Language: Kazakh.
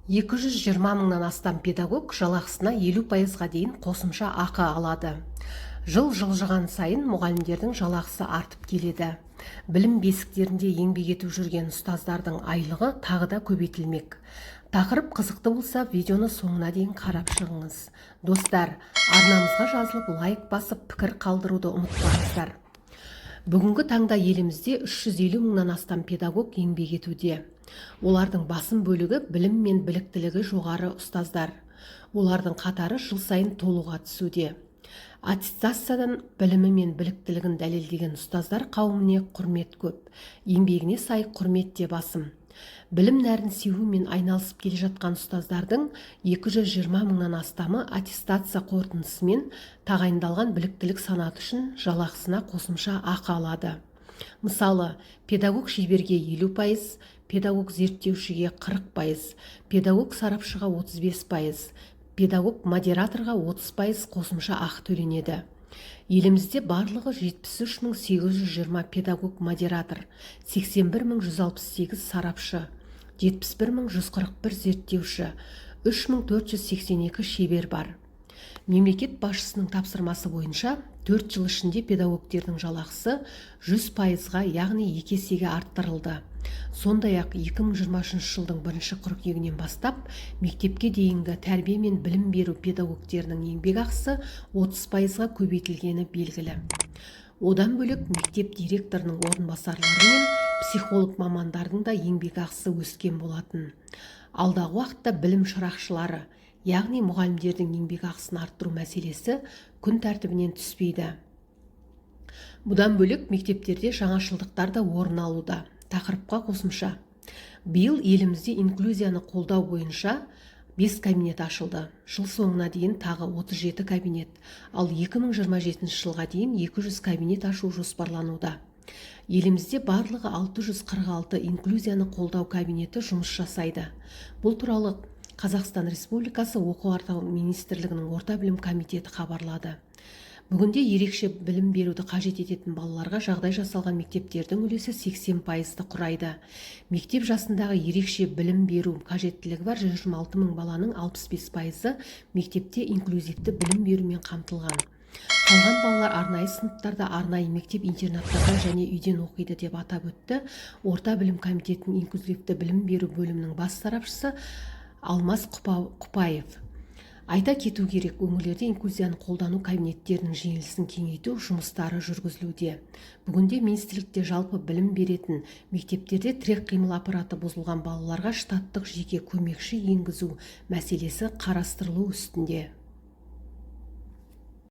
220 мыңнан астам педагог жалақысына 50%-ға дейін қосымша ақы алады. Жыл жылжыған сайын мұғалімдердің жалақысы артып келеді. Білім бесіктерінде еңбек етіп жүрген ұстаздардың айлығы тағы да көбейтілмек. Тақырып қызықты болса, видеоны соңына дейін қарап шығыңыз. Достар, арнамызға жазылып, лайк басып, пікір қалдыруды ұмытпаңыздар. Бүгінгі таңда елімізде 350 мыңнан астам педагог еңбек етуде. Олардың басым бөлігі білім мен біліктілігі жоғары ұстаздар. Олардың қатары жыл сайын толуға түсуде. Аттестациядан білімі мен біліктілігін дәлелдеген ұстаздар қауыміне құрмет көп. Еңбегіне сай құрмет те басым. Білім нәрін сеумен айналысып келе жатқан ұстаздардың 220 мыңнан астамы аттестация қорытындысымен тағайындалған біліктілік санаты үшін жалақысына қосымша ақы алады. Мысалы, педагог шеберге 50%, педагог зерттеушіге 40%, педагог сарапшыға 35%, педагог модераторға 30% қосымша ақы төленеді. Елімізде барлығы 73.820 педагог модератор, 81.168 сарапшы, 71.141 зерттеуші, 3.482 шебер бар. Мемлекет басшысының тапсырмасы бойынша 4 жыл ішінде педагогтердің жалақысы 100%-ға, яғни 2 есеге арттырылды. Сондай-ақ 2023 жылдың 1 қыркүйегінен бастап мектепке дейінгі тәрбие мен білім беру педагогтерінің еңбек ақысы 30%-ға көбейтілгені белгілі. Одан бөлек мектеп директорының орынбасарлары мен психолог мамандардың да еңбек ақысы өскен болатын. Алдағы уақытта білім шырақшылары, яғни мұғалімдердің еңбек ақысын арттыру мәселесі күн тәртібінен түспейді. Бұдан бөлек мектептерде жаңашылдықтар да орын алуда. Тақырыпқа қосымша. Биыл елімізде инклюзияны қолдау бойынша 5 кабинет ашылды. Жыл соңына дейін тағы 37 кабинет, ал 2027 жылға дейін 200 кабинет ашу жоспарлануда. Елімізде барлығы 646 инклюзияны қолдау кабинеті жұмыс жасайды. Бұл туралы Қазақстан Республикасы Оқу-артау министрлігінің орта білім комитеті хабарлады. Бүгінде ерекше білім беруді қажет ететін балаларға жағдай жасалған мектептердің үлесі 80%-ды құрайды. Мектеп жасындағы ерекше білім беру қажеттілігі бар 26 мың баланың 65%-ы мектепте инклюзивті білім берумен қамтылған. Қалған балалар арнайы сыныптарда, арнайы мектеп-интернаттарда және үйден оқиды деп атап өтті Орта білім комитетінің инклюзивті білім беру бөлімінің бас сарапшысы Алмас Құпаев. Айта кету керек, өңірлерде инклюзияны қолдану кабинеттерінің желісін кеңейту жұмыстары жүргізілуде. Бүгінде министрлікте жалпы білім беретін мектептерде тірек қимыл аппараты бұзылған балаларға штаттық жеке көмекші енгізу мәселесі қарастырылу үстінде.